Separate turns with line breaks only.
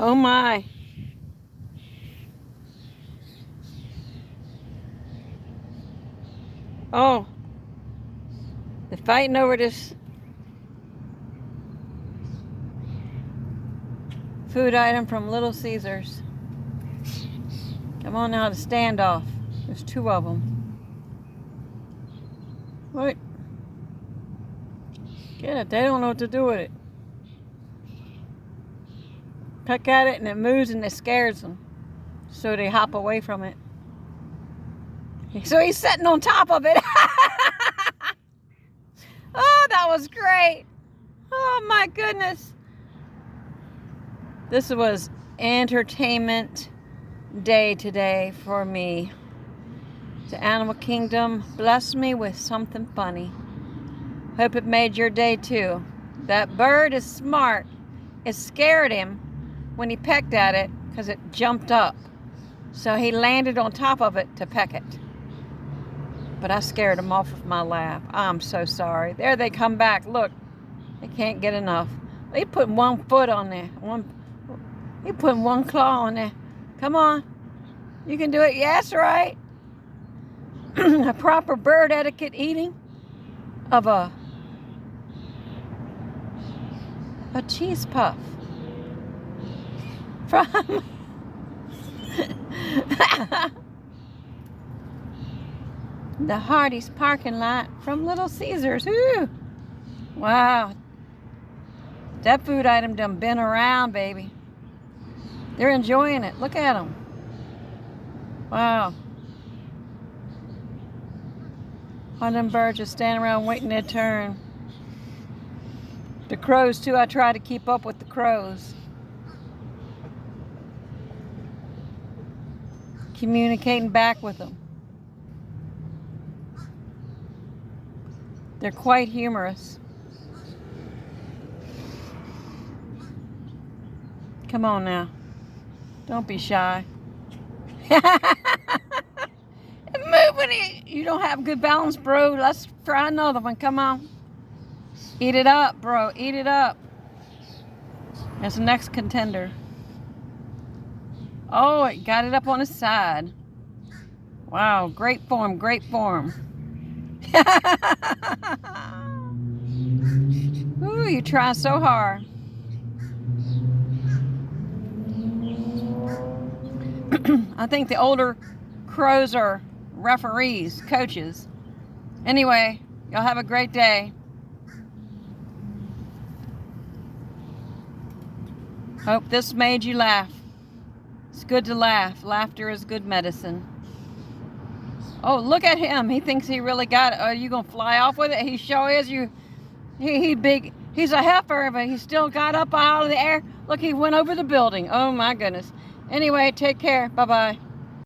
Oh my. Oh, they're fighting over this food item from Little Caesars. Come on now, the standoff. There's two of them. What? Get it. They don't know what to do with it. Peck at it and it moves and it scares them. So they hop away from it. So he's sitting on top of it. Oh, that was great. Oh my goodness. This was entertainment day today for me. The animal kingdom blessed me with something funny. Hope it made your day too. That bird is smart. It scared him when he pecked at it because it jumped up. So he landed on top of it to peck it. But I scared him off with my laugh. I'm so sorry. There they come back. Look, they can't get enough. He put one foot on there. He put one claw on there. Come on. You can do it. Yes, right. A proper bird etiquette eating of a cheese puff from the Hardee'S parking lot from Little Caesars. Ooh. Wow. That food item done been around, baby. They're enjoying it. Look at them. Wow. All them birds just standing around waiting their turn. The crows, too. I try to keep up with the crows. Communicating back with them. They're quite humorous. Come on now. Don't be shy. Move when you don't have good balance, bro. Let's try another one. Come on. Eat it up, bro. Eat it up. That's the next contender. Oh, it got it up on his side. Wow, great form, great form. Ooh, you try so hard. I think the older crows are referees, coaches. Anyway, y'all have a great day. Hope this made you laugh. It's good to laugh. Laughter is good medicine. Oh, look at him. He thinks he really got it. Are you going to fly off with it? He sure is. He big. He's a heifer, but he still got up out of the air. Look, he went over the building. Oh, my goodness. Anyway, take care. Bye-bye.